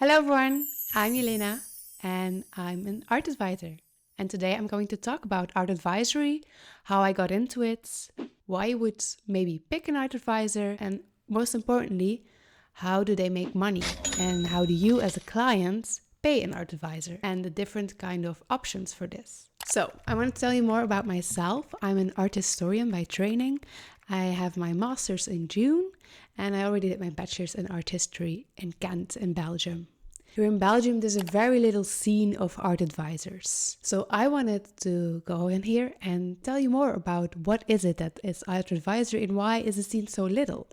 Hello everyone, I'm Jelena and I'm an art advisor. And today I'm going to talk about art advisory, how I got into it, why you would maybe pick an art advisor, and most importantly, how do they make money and how do you as a client pay an art advisor and the different kind of options for this. So I want to tell you more about myself. I'm an art historian by training. I have my master's in June and I already did my bachelor's in art history in Ghent in Belgium. Here in Belgium, there's a very little scene of art advisors. So I wanted to go in here and tell you more about what is it that is art advisor and why is the scene so little?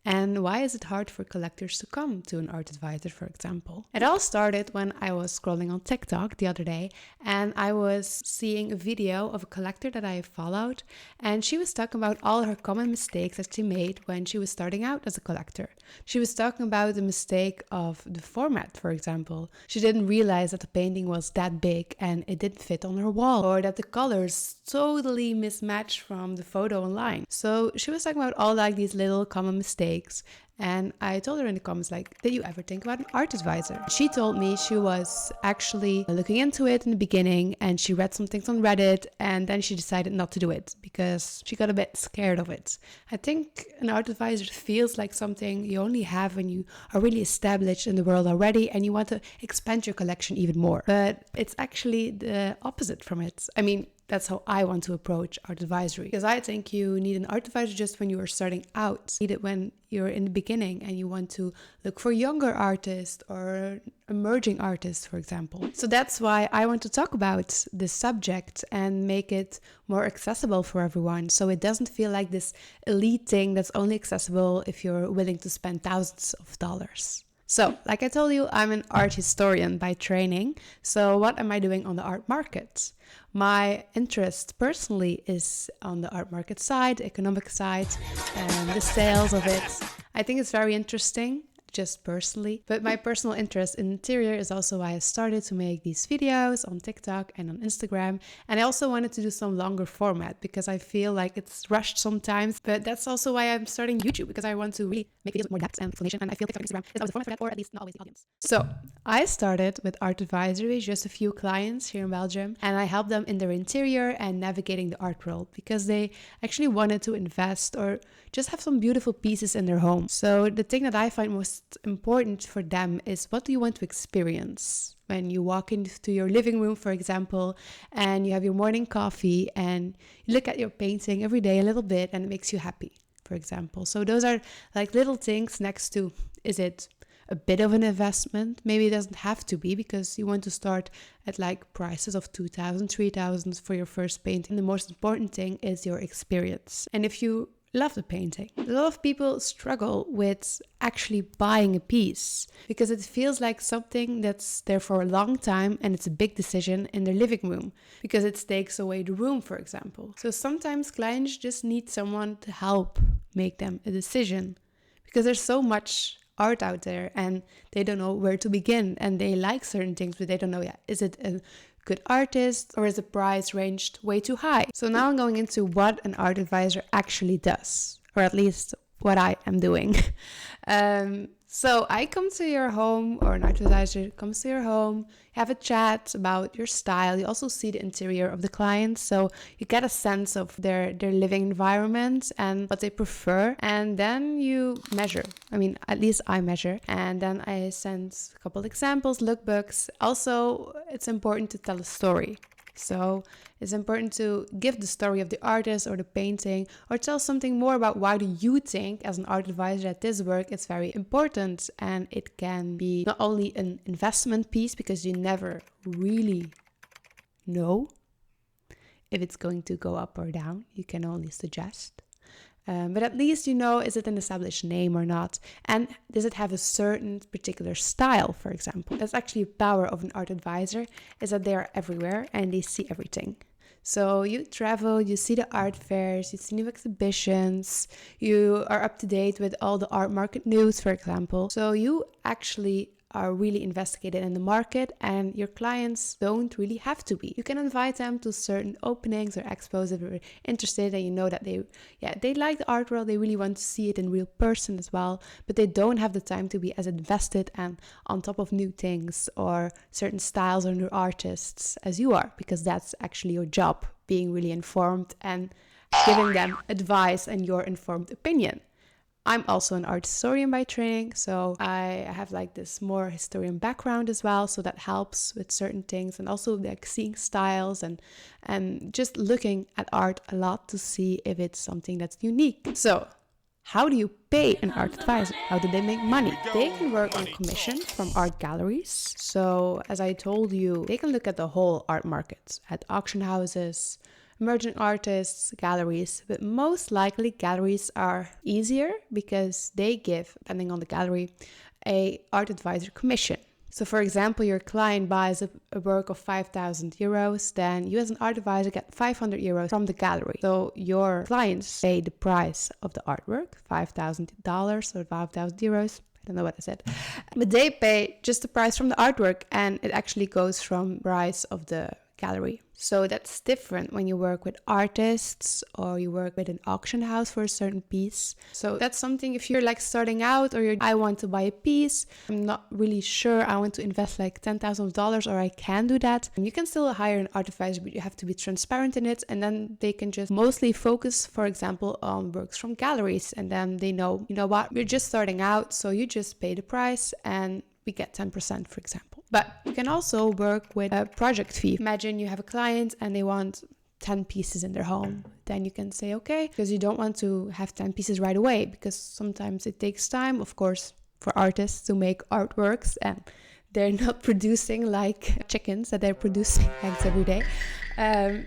And why is it hard for collectors to come to an art advisor, for example? It all started when I was scrolling on TikTok the other day and I was seeing a video of a collector that I followed, and she was talking about all her common mistakes that she made when she was starting out as a collector. She was talking about the mistake of the format, for example. She didn't realize that the painting was that big and it didn't fit on her wall, or that the colors totally mismatched from the photo online. So she was talking about all like these little common mistakes. And I told her in the comments, like, did you ever think about an art advisor? She told me she was actually looking into it in the beginning and she read some things on Reddit and then she decided not to do it because she got a bit scared of it. I think an art advisor feels like something you only have when you are really established in the world already and you want to expand your collection even more. But it's actually the opposite from it. I mean, that's how I want to approach art advisory, because I think you need an art advisor just when you are starting out. You need it when you're in the beginning and you want to look for younger artists or emerging artists, for example. So that's why I want to talk about this subject and make it more accessible for everyone, so it doesn't feel like this elite thing that's only accessible if you're willing to spend thousands of dollars. So, like I told you, I'm an art historian by training. So what am I doing on the art market? My interest personally is on the art market side, economic side, and the sales of it. I think it's very interesting, just personally. But my personal interest in interior is also why I started to make these videos on TikTok and on Instagram. And I also wanted to do some longer format because I feel like it's rushed sometimes. But that's also why I'm starting YouTube, because I want to really make videos with more depth and explanation. And I feel TikTok and Instagram is always the format for that, or at least not always the audience. So I started with art advisory, just a few clients here in Belgium. And I helped them in their interior and navigating the art world because they actually wanted to invest or just have some beautiful pieces in their home. So the thing that I find most important for them is, what do you want to experience when you walk into your living room, for example, and you have your morning coffee and you look at your painting every day a little bit and it makes you happy, for example. So those are like little things next to, is it a bit of an investment? Maybe it doesn't have to be, because you want to start at like prices of 2,000, 3,000 for your first painting. The most important thing is your experience. And if you love the painting, a lot of people struggle with actually buying a piece because it feels like something that's there for a long time and it's a big decision in their living room because it takes away the room, for example. So sometimes clients just need someone to help make them a decision because there's so much art out there and they don't know where to begin, and they like certain things but they don't know, is it a good artist or is the price ranged way too high? So now I'm going into what an art advisor actually does, or at least what I am doing. So I come to your home, or an art advisor comes to your home, have a chat about your style. You also see the interior of the client, so you get a sense of their living environment and what they prefer. And then you measure. I mean, at least I measure. And then I send a couple examples, lookbooks. Also, it's important to tell a story. So it's important to give the story of the artist or the painting, or tell something more about why do you think as an art advisor that this work is very important. And it can be not only an investment piece, because you never really know if it's going to go up or down. You can only suggest. But at least you know, is it an established name or not? And does it have a certain particular style, for example? That's actually the power of an art advisor, is that they are everywhere and they see everything. So you travel, you see the art fairs, you see new exhibitions, you are up to date with all the art market news, for example. So you actually are really investigated in the market, and your clients don't really have to be. You can invite them to certain openings or expos if you're interested and you know that they like the art world, they really want to see it in real person as well, but they don't have the time to be as invested and on top of new things or certain styles or new artists as you are, because that's actually your job, being really informed and giving them advice and your informed opinion. I'm also an art historian by training, so I have like this more historian background as well, so that helps with certain things, and also like seeing styles and just looking at art a lot to see if it's something that's unique. So how do you pay an art advisor? How do they make money? They can work on commission from art galleries. So as I told you, they can look at the whole art market, at auction houses, emerging artists, galleries, but most likely galleries are easier because they give, depending on the gallery, a art advisor commission. So for example, your client buys a work of 5,000 euros, then you as an art advisor get 500 euros from the gallery. So your clients pay the price of the artwork, $5,000 or 5,000 euros. I don't know what I said, but they pay just the price from the artwork, and it actually goes from price of the gallery. So that's different when you work with artists or you work with an auction house for a certain piece. So that's something, if you're like starting out or I want to buy a piece, I'm not really sure, I want to invest like $10,000 or I can do that. And you can still hire an art advisor, but you have to be transparent in it. And then they can just mostly focus, for example, on works from galleries. And then they know, you know what, we're just starting out, so you just pay the price and we get 10%, for example. But you can also work with a project fee. Imagine you have a client and they want 10 pieces in their home. Then you can say, okay, because you don't want to have 10 pieces right away, because sometimes it takes time, of course, for artists to make artworks, and they're not producing like chickens, that they're producing eggs every day. Or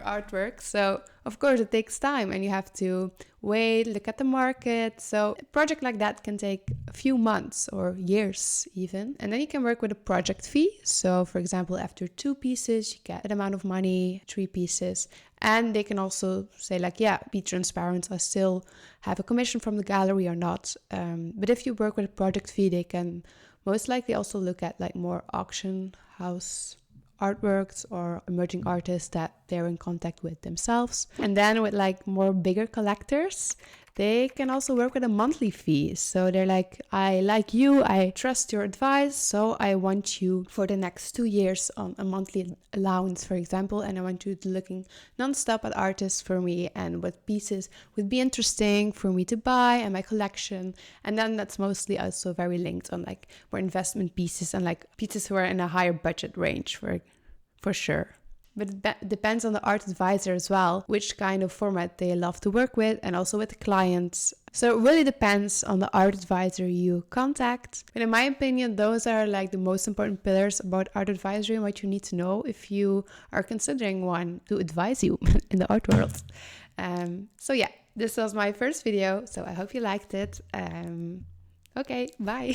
artwork. So of course it takes time and you have to wait, look at the market. So a project like that can take a few months or years even. And then you can work with a project fee. So for example, after 2 pieces, you get an amount of money, 3 pieces. And they can also say like, yeah, be transparent, I still have a commission from the gallery or not. But if you work with a project fee, they can most likely also look at like more auction house artworks or emerging artists that they're in contact with themselves. And then with like more bigger collectors, they can also work with a monthly fee. So they're like, I like you, I trust your advice, so I want you for the next 2 years on a monthly allowance, for example, and I want you to looking non-stop at artists for me and what pieces would be interesting for me to buy and my collection. And then that's mostly also very linked on like more investment pieces and like pieces who are in a higher budget range for sure. But it depends on the art advisor as well, which kind of format they love to work with, and also with the clients. So it really depends on the art advisor you contact. But in my opinion, those are like the most important pillars about art advisory and what you need to know if you are considering one to advise you in the art world. So yeah, this was my first video, so I hope you liked it. Okay, bye.